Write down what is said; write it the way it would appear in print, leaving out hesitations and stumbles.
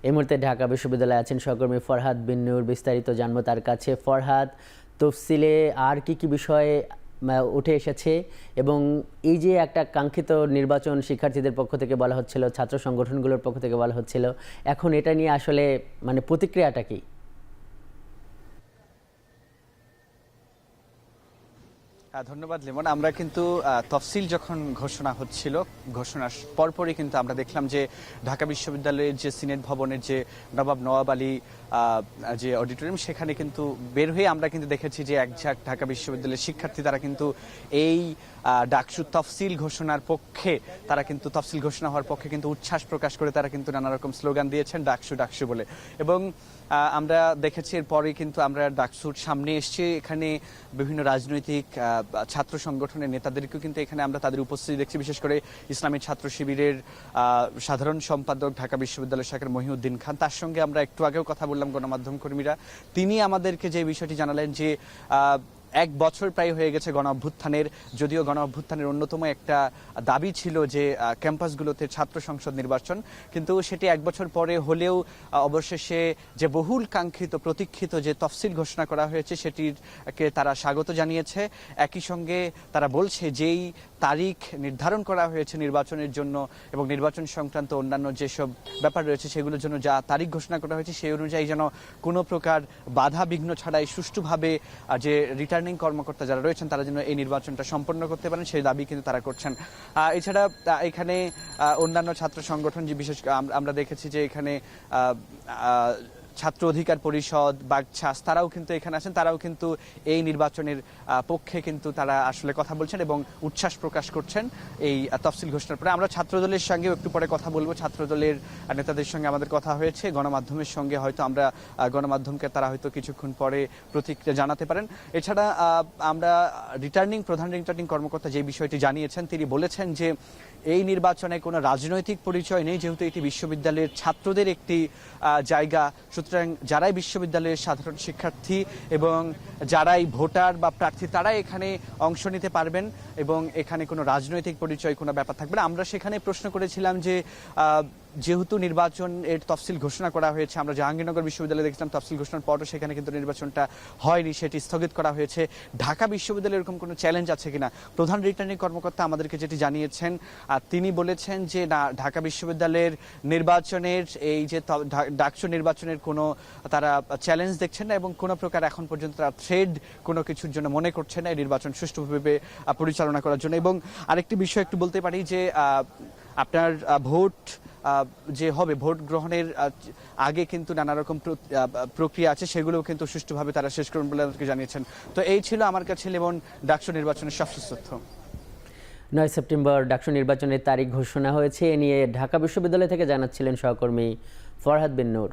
এই মুহূর্তে ঢাকা বিশ্ববিদ্যালয়ে আছেন সহকর্মী ফরহাদ বিন নূর। বিস্তারিত জানবো তার কাছে। ফরহাদ, তফসিলে আর কি কি বিষয় উঠে এসেছে এবং এই যে একটা কাঙ্ক্ষিত নির্বাচন শিক্ষার্থীদের পক্ষ থেকে বলা হচ্ছিল, ছাত্র সংগঠনগুলোর পক্ষ থেকে বলা হচ্ছিল, এখন এটা নিয়ে আসলে প্রতিক্রিয়াটা কি? ধন্যবাদ লিমন। আমরা কিন্তু তফসিল যখন ঘোষণা হচ্ছিল, ঘোষণার পরপরই কিন্তু আমরা দেখলাম যে ঢাকা বিশ্ববিদ্যালয়ের যে সিনেট ভবনের যে নবাব আলী যে অডিটোরিয়াম, সেখানে কিন্তু বের হয়ে আমরা কিন্তু দেখেছি যে একঝাঁক ঢাকা বিশ্ববিদ্যালয়ের শিক্ষার্থী তারা কিন্তু এই ডাকসু তফসিল ঘোষণার পক্ষে, তারা কিন্তু তফসিল ঘোষণা হওয়ার পক্ষে কিন্তু উচ্ছ্বাস প্রকাশ করে তারা কিন্তু নানা রকম স্লোগান দিয়েছেন ডাকসু ডাকসু বলে। এবং আমরা দেখেছি এরপরেই কিন্তু আমরা ডাকসুর সামনে এসেছি। এখানে বিভিন্ন রাজনৈতিক ছাত্র সংগঠনের নেতাদেরকেও কিন্তু এখানে আমরা তাদের উপস্থিতি দেখছি। বিশেষ করে ইসলামী ছাত্র শিবিরের সাধারণ সম্পাদক ঢাকা বিশ্ববিদ্যালয় শাখার মহিউদ্দিন খান, তার সঙ্গে আমরা একটু আগেও কথা বললাম গণমাধ্যম কর্মীরা। তিনি আমাদেরকে যে বিষয়টি জানালেন যে এক বছর প্রায় হয়ে গেছে গণ অভ্যুত্থানের, যদিও গণ অভ্যুত্থানের অন্যতম একটা দাবি ছিল যে ক্যাম্পাসগুলোতে ছাত্র সংসদ নির্বাচন, কিন্তু সেটি এক বছর পরে হলেও অবশেষে যে বহুল কাঙ্ক্ষিত প্রতীক্ষিত যে তফসিল ঘোষণা করা হয়েছে সেটিকে তারা স্বাগত জানিয়েছে। একই সঙ্গে তারা বলছে যেই তারিখ নির্ধারণ করা হয়েছে নির্বাচনের জন্য এবং নির্বাচন সংক্রান্ত অন্যান্য যেসব ব্যাপার রয়েছে সেগুলোর জন্য যা তারিখ ঘোষণা করা হয়েছে সেই অনুযায়ী যেন কোনো প্রকার বাধা বিঘ্ন ছাড়াই সুষ্ঠুভাবে যে রিটার্নিং কর্মকর্তা যারা রয়েছেন তারা যেন এই নির্বাচনটা সম্পন্ন করতে পারেন সেই দাবি কিন্তু তারা করছেন। এছাড়া এখানে অন্যান্য ছাত্র সংগঠন যে বিশেষ আমরা দেখেছি যে এখানে ছাত্র অধিকার পরিষদ, বাগছাস, তারাও কিন্তু এখানে আছেন। তারাও কিন্তু এই নির্বাচনের পক্ষে কিন্তু তারা আসলে কথা বলছেন এবং উচ্ছ্বাস প্রকাশ করছেন এই তফসিল ঘোষণার পরে। আমরা ছাত্রদলের সঙ্গেও একটু পরে কথা বলবো। ছাত্রদলের নেতাদের সঙ্গে আমাদের কথা হয়েছে, গণমাধ্যমের সঙ্গে হয়তো আমরা গণমাধ্যমকে তারা হয়তো কিছুক্ষণ পরে প্রতিক্রিয়া জানাতে পারেন। এছাড়া আমরা প্রধান রিটার্নিং কর্মকর্তা যে বিষয়টি জানিয়েছেন, তিনি বলেছেন যে এই নির্বাচনে কোনো রাজনৈতিক পরিচয় নেই, যেহেতু এটি বিশ্ববিদ্যালয়ের ছাত্রদের একটি জায়গা। সুতরাং যারাই বিশ্ববিদ্যালয়ের সাধারণ শিক্ষার্থী এবং যারাই ভোটার বা প্রার্থী তারাই এখানে অংশ নিতে পারবেন এবং এখানে কোনো রাজনৈতিক পরিচয় কোনো ব্যাপার থাকবে না। আমরা সেখানে প্রশ্ন করেছিলাম যে যেহেতু নির্বাচন এর তফসিল ঘোষণা করা হয়েছে, আমরা জাহাঙ্গীরনগর বিশ্ববিদ্যালয়ে দেখছিলাম তফসিল ঘোষণার পরও সেখানে কিন্তু নির্বাচনটা হয়নি, সেটি স্থগিত করা হয়েছে। ঢাকা বিশ্ববিদ্যালয়ে এরকম কোনো চ্যালেঞ্জ আছে কিনা? প্রধান রিটার্নিং কর্মকর্তা আমাদেরকে যেটি জানিয়েছেন, তিনি বলেছেন যে না, ঢাকা বিশ্ববিদ্যালয়ের নির্বাচনের এই যে ডাকসু নির্বাচনের কোনো তারা চ্যালেঞ্জ দেখছেন না এবং কোনো প্রকার এখন পর্যন্ত তারা থ্রেড কোনো কিছুর জন্য মনে করছে না এই নির্বাচন সুষ্ঠুভাবে পরিচালনা করার জন্য। এবং আরেকটি বিষয় একটু বলতে পারি যে আপনার ভোট যে হবে, ভোট গ্রহণের আগে কিন্তু নানা রকম প্রক্রিয়া আছে, সেগুলোও কিন্তু সুষ্ঠুভাবে তারা শেষ করবেন বলে আমাদেরকে জানিয়েছেন। তো এই ছিল আমার কাছে যেমন ডাকসু নির্বাচনের সবশেষ তথ্য। 9 সেপ্টেম্বর ডাকসু নির্বাচনের তারিখ ঘোষণা হয়েছে, এ নিয়ে ঢাকা বিশ্ববিদ্যালয় থেকে জানাচ্ছিলেন সহকর্মী ফরহাদ বিন নূর।